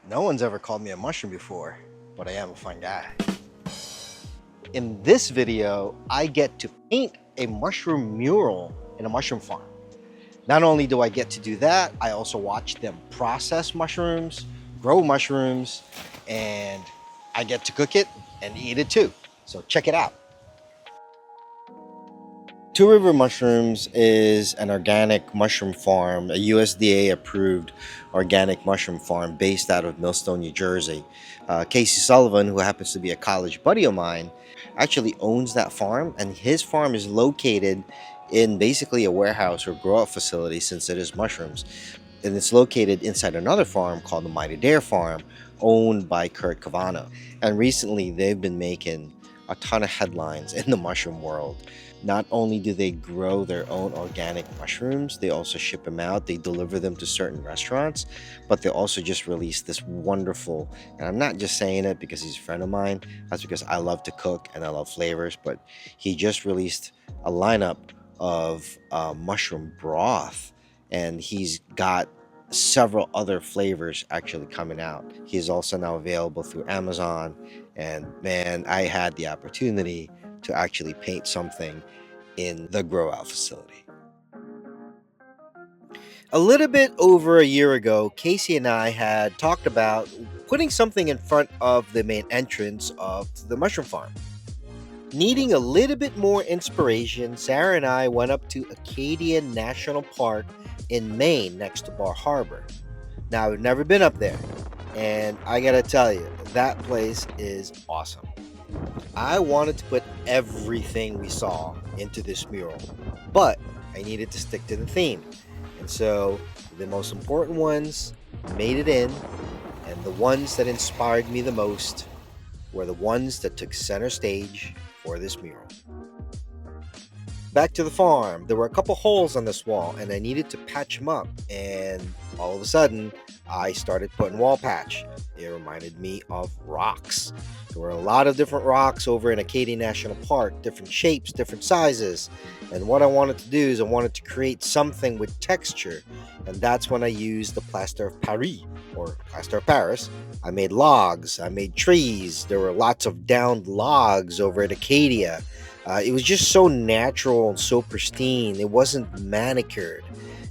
No one's ever called me a mushroom before, but I am a fun guy. In this video, I get to paint a mushroom mural in a mushroom farm. Not only do I get to do that, I also watch them process mushrooms, grow mushrooms, and I get to cook it and eat it too. So check it out. Two River Mushrooms is an organic mushroom farm, a USDA approved organic mushroom farm based out of Millstone, New Jersey. Casey Sullivan, who happens to be a college buddy of mine, actually owns that farm, and his farm is located in basically a warehouse or grow out facility since it is mushrooms. And it's located inside another farm called the Mighty Dare Farm, owned by Kurt Cavano. And recently they've been making a ton of headlines in the mushroom world. Not only do they grow their own organic mushrooms, they also ship them out. They deliver them to certain restaurants, but they also just released this wonderful, and I'm not just saying it because he's a friend of mine, that's because I love to cook and I love flavors, but he just released a lineup of mushroom broth, and he's got several other flavors actually coming out. He's also now available through Amazon, and man, I had the opportunity to actually paint something in the grow out facility. A little bit over a year ago, Casey and I had talked about putting something in front of the main entrance of the mushroom farm. Needing a little bit more inspiration, Sarah and I went up to Acadia National Park in Maine next to Bar Harbor. Now, I've never been up there, and I gotta tell you, that place is awesome. I wanted to put everything we saw into this mural, but I needed to stick to the theme. And so the most important ones made it in, and the ones that inspired me the most were the ones that took center stage for this mural. Back to the farm, there were a couple holes on this wall and I needed to patch them up, and all of a sudden I started putting wall patch. It reminded me of rocks. There were a lot of different rocks over in Acadia National Park, different shapes, different sizes, and what I wanted to do is I wanted to create something with texture, and that's when I used the plaster of Paris, or plaster of Paris. I made logs, I made trees, there were lots of downed logs over at Acadia. It was just so natural and so pristine. It wasn't manicured.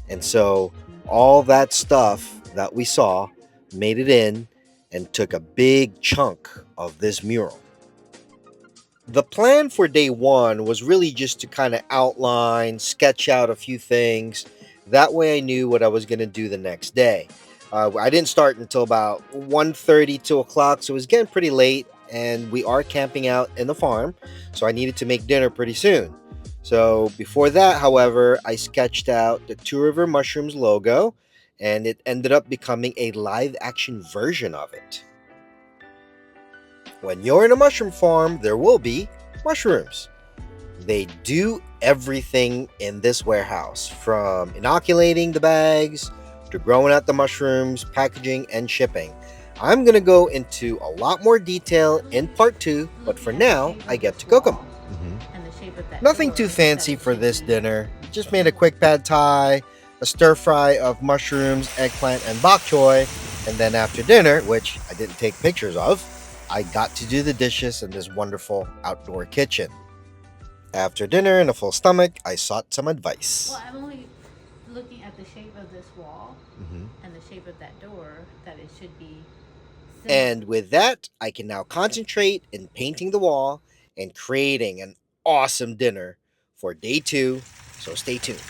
And so all that stuff that we saw made it in and took a big chunk of this mural. The plan for day one was really just to kind of outline, sketch out a few things. That way I knew what I was going to do the next day. I didn't start until about 1:30, 2 o'clock, so it was getting pretty late, and we are camping out in the farm, so I needed to make dinner pretty soon. So before that, however, I sketched out the Two River Mushrooms logo, and it ended up becoming a live action version of it. When you're in a mushroom farm, there will be mushrooms. They do everything in this warehouse, from inoculating the bags to growing out the mushrooms, packaging, and shipping. I'm going to go into a lot more detail in part 2, but for now, I get to cook them. Nothing too fancy for this dinner. Just made a quick pad thai, a stir fry of mushrooms, eggplant, and bok choy, and then after dinner, which I didn't take pictures of, I got to do the dishes in this wonderful outdoor kitchen. After dinner and a full stomach, I sought some advice. Well, I'm only looking at the shape of this wall and the shape of that door, that it should be similar. And with that, I can now concentrate in painting the wall and creating an awesome dinner for day 2, so stay tuned.